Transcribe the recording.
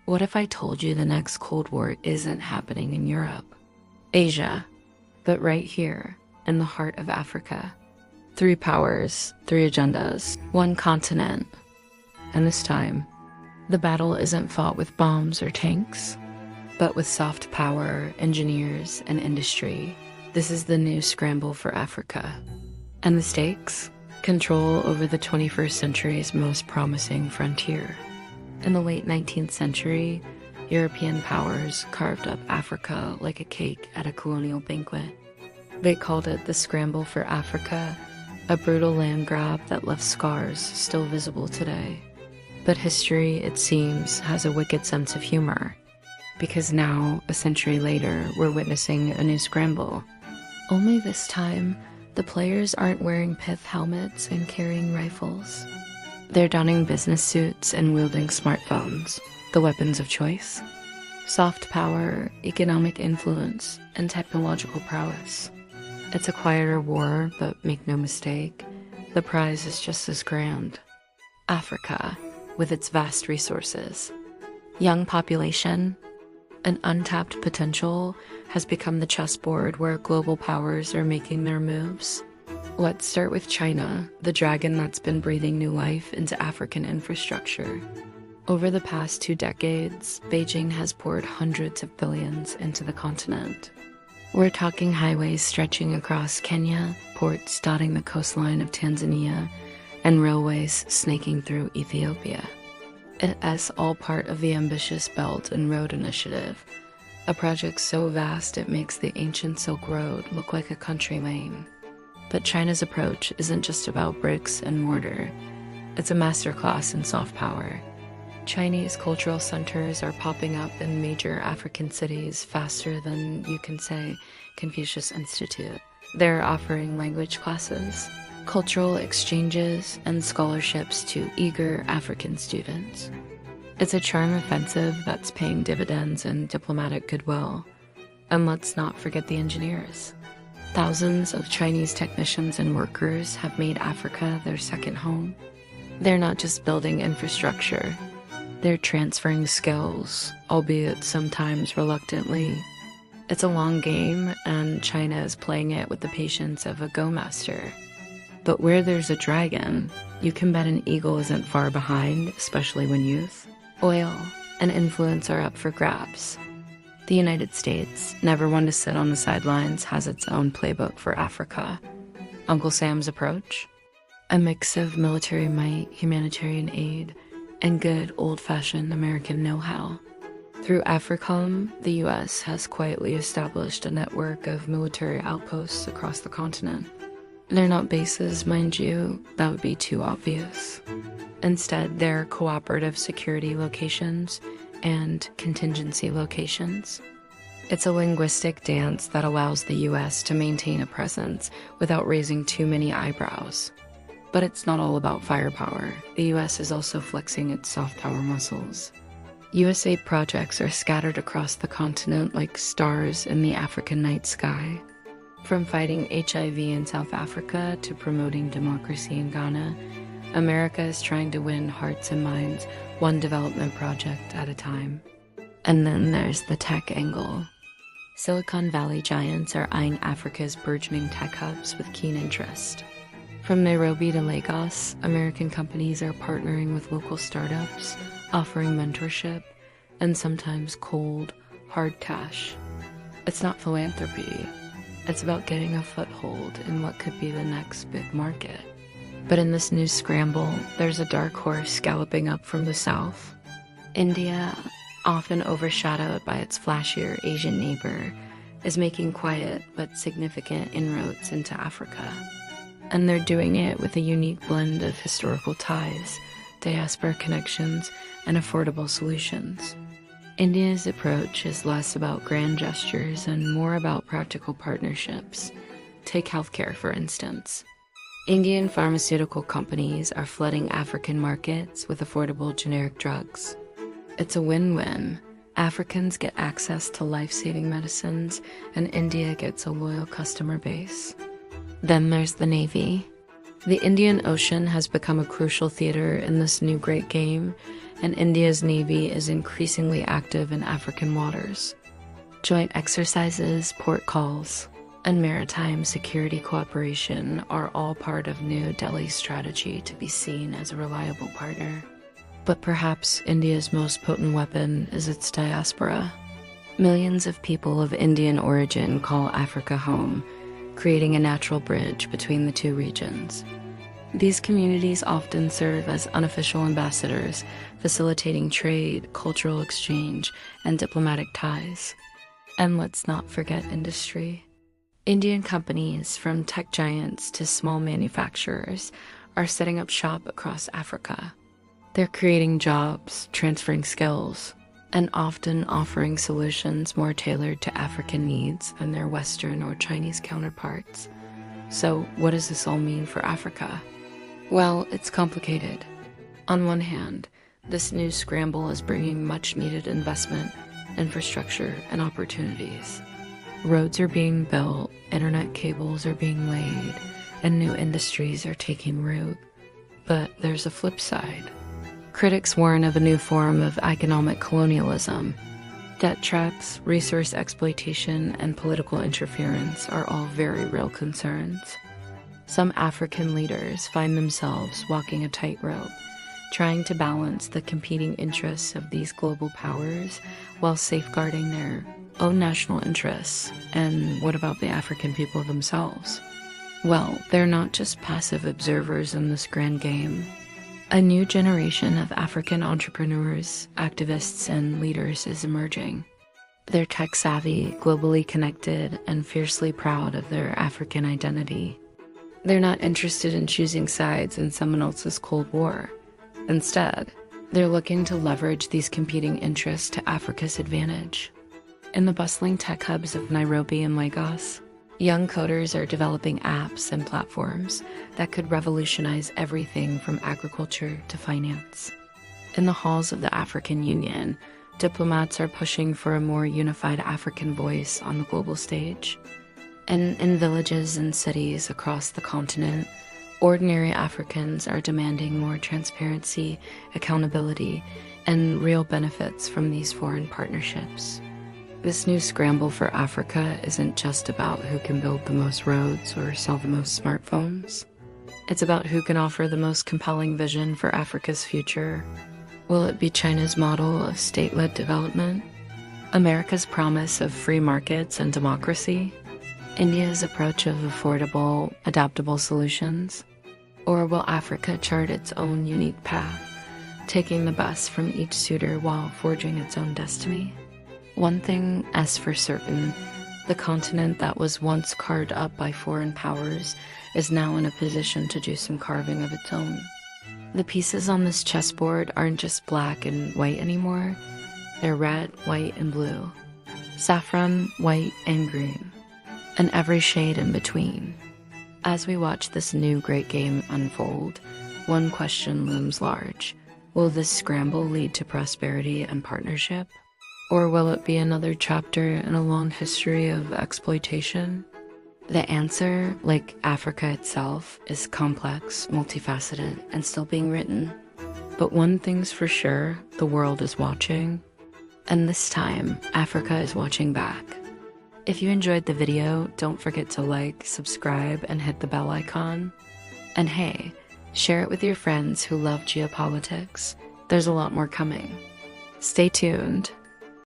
What if I told you the next Cold War isn't happening in Europe, Asia, but right here in the heart of Africa? 3 powers, 3 agendas, 1 continent. And this time, the battle isn't fought with bombs or tanks, but with soft power, engineers, and industry. This is the new Scramble for Africa. And the stakes? Control over the 21st century's most promising frontier. In the late 19th century, European powers carved up Africa like a cake at a colonial banquet. They called it the Scramble for Africa, a brutal land grab that left scars still visible today. But history, it seems, has a wicked sense of humor. Because now, a century later, we're witnessing a new scramble. Only this time, the players aren't wearing pith helmets and carrying rifles. They're donning business suits and wielding smartphones, the weapons of choice. Soft power, economic influence, and technological prowess. It's a quieter war, but make no mistake, the prize is just as grand. Africa, with its vast resources, young population, and untapped potential, has become the chessboard where global powers are making their moves. Let's start with China, the dragon that's been breathing new life into African infrastructure. Over the past 2 decades, Beijing has poured hundreds of billions into the continent. We're talking highways stretching across Kenya, ports dotting the coastline of Tanzania, and railways snaking through Ethiopia. It's all part of the ambitious Belt and Road Initiative, a project so vast it makes the ancient Silk Road look like a country lane. But China's approach isn't just about bricks and mortar. It's a masterclass in soft power. Chinese cultural centers are popping up in major African cities faster than you can say Confucius Institute. They're offering language classes, cultural exchanges, and scholarships to eager African students. It's a charm offensive that's paying dividends in diplomatic goodwill. And let's not forget the engineers. Thousands of Chinese technicians and workers have made Africa their second home. They're not just building infrastructure, they're transferring skills, albeit sometimes reluctantly. It's a long game, and China is playing it with the patience of a go master. But where there's a dragon, you can bet an eagle isn't far behind, especially when youth, oil, and influence are up for grabs. The United States, never one to sit on the sidelines, has its own playbook for Africa. Uncle Sam's approach? A mix of military might, humanitarian aid, and good old-fashioned American know-how. Through AFRICOM, the U.S. has quietly established a network of military outposts across the continent. They're not bases, mind you, that would be too obvious. Instead, they're cooperative security locations and contingency locations. It's a linguistic dance that allows the U.S. to maintain a presence without raising too many eyebrows. But it's not all about firepower. The U.S. is also flexing its soft power muscles. USA projects are scattered across the continent like stars in the African night sky. From fighting HIV in South Africa to promoting democracy in Ghana, America is trying to win hearts and minds, one development project at a time. And then there's the tech angle. Silicon Valley giants are eyeing Africa's burgeoning tech hubs with keen interest. From Nairobi to Lagos, American companies are partnering with local startups, offering mentorship, and sometimes cold, hard cash. It's not philanthropy. It's about getting a foothold in what could be the next big market. But in this new scramble, there's a dark horse galloping up from the south. India, often overshadowed by its flashier Asian neighbor, is making quiet but significant inroads into Africa. And they're doing it with a unique blend of historical ties, diaspora connections, and affordable solutions. India's approach is less about grand gestures and more about practical partnerships. Take healthcare, for instance. Indian pharmaceutical companies are flooding African markets with affordable generic drugs. It's a win-win. Africans get access to life-saving medicines, and India gets a loyal customer base. Then there's the Navy. The Indian Ocean has become a crucial theater in this new great game, and India's navy is increasingly active in African waters. Joint exercises, port calls, and maritime security cooperation are all part of New Delhi's strategy to be seen as a reliable partner. But perhaps India's most potent weapon is its diaspora. Millions of people of Indian origin call Africa home, creating a natural bridge between the two regions. These communities often serve as unofficial ambassadors, facilitating trade, cultural exchange, and diplomatic ties. And let's not forget industry. Indian companies, from tech giants to small manufacturers, are setting up shop across Africa. They're creating jobs, transferring skills, and often offering solutions more tailored to African needs than their Western or Chinese counterparts. So, what does this all mean for Africa? Well, it's complicated. On one hand, this new scramble is bringing much-needed investment, infrastructure, and opportunities. Roads are being built, internet cables are being laid, and new industries are taking root. But there's a flip side. Critics warn of a new form of economic colonialism. Debt traps, resource exploitation, and political interference are all very real concerns. Some African leaders find themselves walking a tightrope, trying to balance the competing interests of these global powers while safeguarding their own national interests. And what about the African people themselves? Well, they're not just passive observers in this grand game. A new generation of African entrepreneurs, activists, and leaders is emerging. They're tech-savvy, globally connected, and fiercely proud of their African identity. They're not interested in choosing sides in someone else's Cold War. Instead, they're looking to leverage these competing interests to Africa's advantage. In the bustling tech hubs of Nairobi and Lagos, young coders are developing apps and platforms that could revolutionize everything from agriculture to finance. In the halls of the African Union, diplomats are pushing for a more unified African voice on the global stage. And in villages and cities across the continent, ordinary Africans are demanding more transparency, accountability, and real benefits from these foreign partnerships. This new scramble for Africa isn't just about who can build the most roads or sell the most smartphones. It's about who can offer the most compelling vision for Africa's future. Will it be China's model of state-led development? America's promise of free markets and democracy? India's approach of affordable, adaptable solutions? Or will Africa chart its own unique path, taking the best from each suitor while forging its own destiny? One thing is for certain, the continent that was once carved up by foreign powers is now in a position to do some carving of its own. The pieces on this chessboard aren't just black and white anymore, they're red, white, and blue, saffron, white, and green, and every shade in between. As we watch this new great game unfold, one question looms large. Will this scramble lead to prosperity and partnership? Or will it be another chapter in a long history of exploitation? The answer, like Africa itself, is complex, multifaceted, and still being written. But one thing's for sure, the world is watching. And this time, Africa is watching back. If you enjoyed the video, don't forget to like, subscribe, and hit the bell icon. And hey, share it with your friends who love geopolitics. There's a lot more coming. Stay tuned.